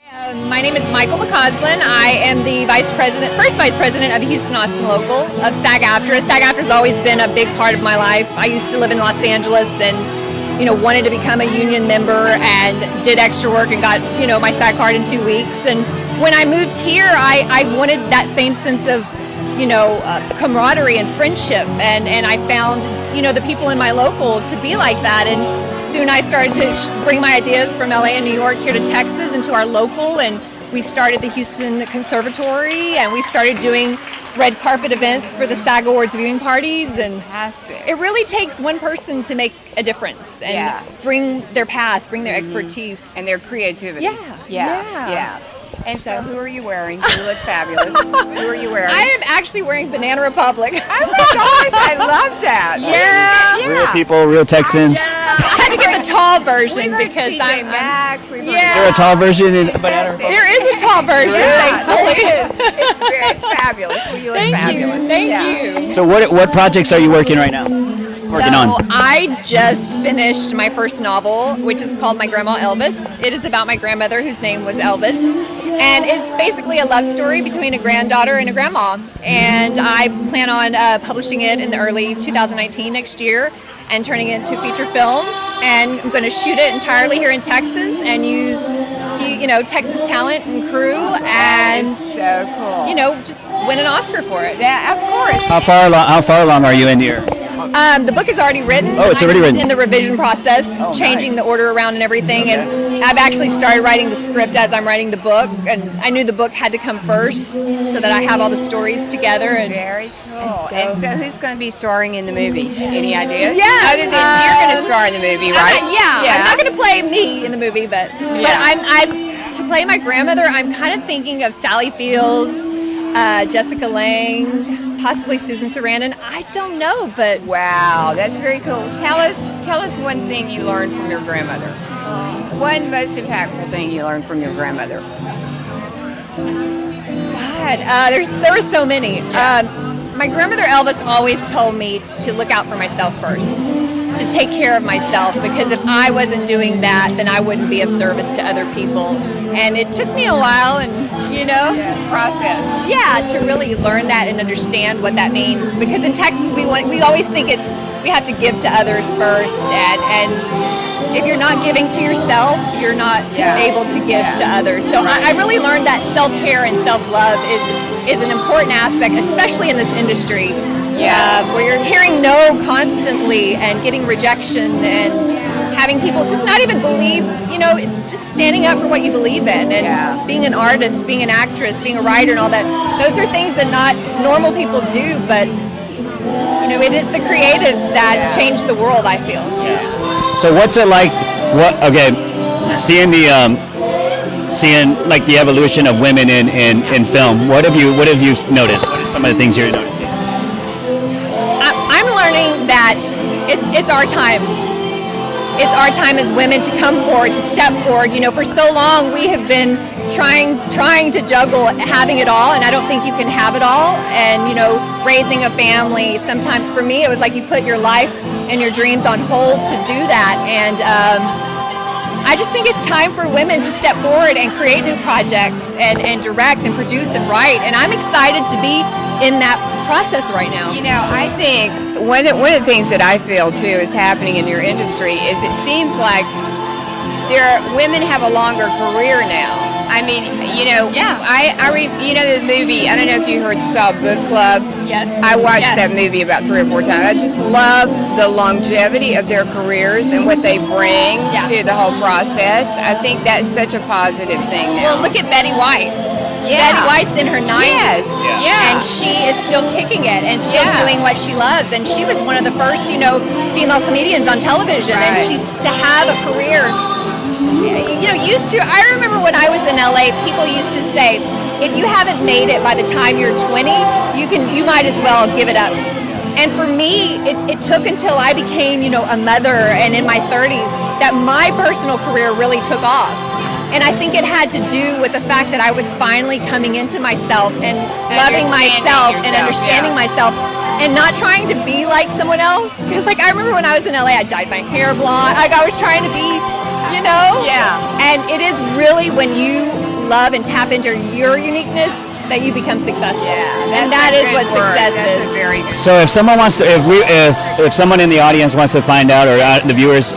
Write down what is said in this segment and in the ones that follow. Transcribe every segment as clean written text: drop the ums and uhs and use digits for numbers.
My name is McCoslin. I am the first vice president of the Houston Austin local of SAG AFTRA. SAG AFTRA has always been a big part of my life. I used to live in Los Angeles and, wanted to become a union member and did extra work and got, my SAG card in 2 weeks. And when I moved here, I wanted that same sense of, camaraderie and friendship. And I found, the people in my local to be like that. And soon I started to bring my ideas from LA and New York here to Texas and to our local, and we started the Houston Conservatory, and we started doing red carpet events for the SAG Awards viewing parties. And it really takes one person to make a difference and bring their past, bring their expertise. And their creativity. Yeah. And so who are you wearing? You look fabulous. Who are you wearing? I am actually wearing Banana Republic. Oh my gosh, I love that. Yeah. Real people, real Texans. I had to get the tall version because I'm Max. Is there a tall version in Banana Republic? There is a tall version, thankfully. It's fabulous. You look fabulous. Thank you. So what projects are you working right now? I just finished my first novel, which is called My Grandma Elvis. It is about my grandmother, whose name was Elvis. And it's basically a love story between a granddaughter and a grandma. And I plan on publishing it in the early 2019 next year and turning it into a feature film. And I'm going to shoot it entirely here in Texas and use, Texas talent and crew and, so cool. just win an Oscar for it. Yeah, of course. How far along are you in here? The book is already written. Oh, it's already written. In the revision process, changing the order around and everything. And I've actually started writing the script as I'm writing the book. And I knew the book had to come first so that I have all the stories together. And very cool. And so who's going to be starring in the movie? Any ideas? Yeah. Other than you're going to star in the movie, right? I'm not going to play me in the movie, but I'm to play my grandmother. I'm kind of thinking of Sally Fields, Jessica Lange, possibly Susan Sarandon. I don't know, but wow, that's very cool. Tell us one thing you learned from your grandmother. One most impactful thing you learned from your grandmother. God, there were so many. My grandmother Elvis always told me to look out for myself first, to take care of myself, because if I wasn't doing that, then I wouldn't be of service to other people. And it took me a while, and process. Yeah, to really learn that and understand what that means. Because in Texas, we always think we have to give to others first, and if you're not giving to yourself, you're not able to give to others. So I really learned that self-care and self-love is an important aspect, especially in this industry. Where you're hearing no constantly and getting rejection and having people just not even believe, just standing up for what you believe in and being an artist, being an actress, being a writer and all that. Those are things that not normal people do, but, it is the creatives that change the world, I feel. So what's it like, seeing like the evolution of women in film? What have you noticed? What are some of the things you're noticing? I'm learning that it's our time. It's our time as women to come forward, to step forward. For so long we have been trying to juggle having it all, and I don't think you can have it all. And raising a family, sometimes for me it was like you put your life and your dreams on hold to do that. And I just think it's time for women to step forward and create new projects and direct and produce and write. And I'm excited to be in that process right now. I think one of the things that I feel too is happening in your industry is it seems like women have a longer career now. I mean, the movie, I don't know if you saw Book Club. Yes. I watched that movie about 3 or 4 times. I just love the longevity of their careers and what they bring to the whole process. I think that's such a positive thing now. Well, look at Betty White. Betty White's in her 90s. Yes. And she is still kicking it and still doing what she loves. And she was one of the first, female comedians on television. Right. And she's to have a career, I remember when I was in LA, people used to say, if you haven't made it by the time you're 20, you might as well give it up. And for me, it took until I became, a mother and in my 30s that my personal career really took off. And I think it had to do with the fact that I was finally coming into myself and loving myself and understanding myself and not trying to be like someone else. Because I remember when I was in LA, I dyed my hair blonde. I was trying to be, Yeah. And it is really when you love and tap into your uniqueness, that you become successiful. Yeah, and that is what success That's is. a very good. So if someone wants to, if someone in the audience wants to find out, or the viewers,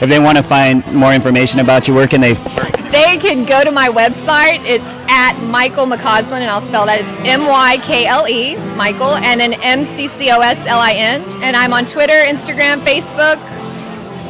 if they want to find more information about you, where can they? They can go to my website. It's at Mykle McCoslin, and I'll spell that. It's MYKLE, Mykle, and then MCCOSLIN. And I'm on Twitter, Instagram, Facebook,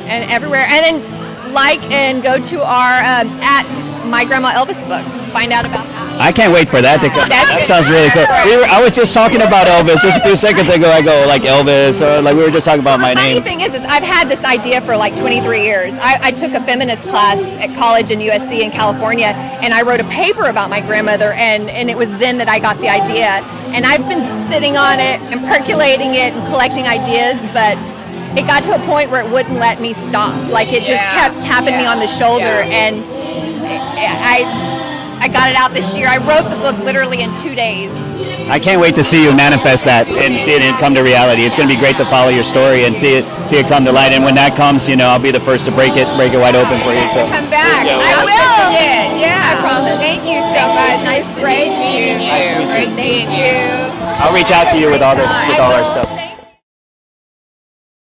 and everywhere. And then like and go to our at My Grandma Elvis book. Find out about that. I can't wait for that to come. That sounds really cool. I was just talking about Elvis just a few seconds ago. I go like Elvis, or like we were just talking about my The funny name. thing is I've had this idea for like 23 years. I took a feminist class at college in USC in California, and I wrote a paper about my grandmother, and it was then that I got the idea. And I've been sitting on it and percolating it and collecting ideas, but it got to a point where it wouldn't let me stop. Like it just kept tapping me on the shoulder, and I got it out this year. I wrote the book literally in 2 days. I can't wait to see you manifest that and see it come to reality. It's going to be great to follow your story and see it come to light. And when that comes, I'll be the first to break it wide open for you. So Come back. Yeah, I will. Yeah. I promise. Thank you so much. Nice to Great meet you. seeing you. Nice to meet you. Great seeing you. I'll reach out to you with all our stuff.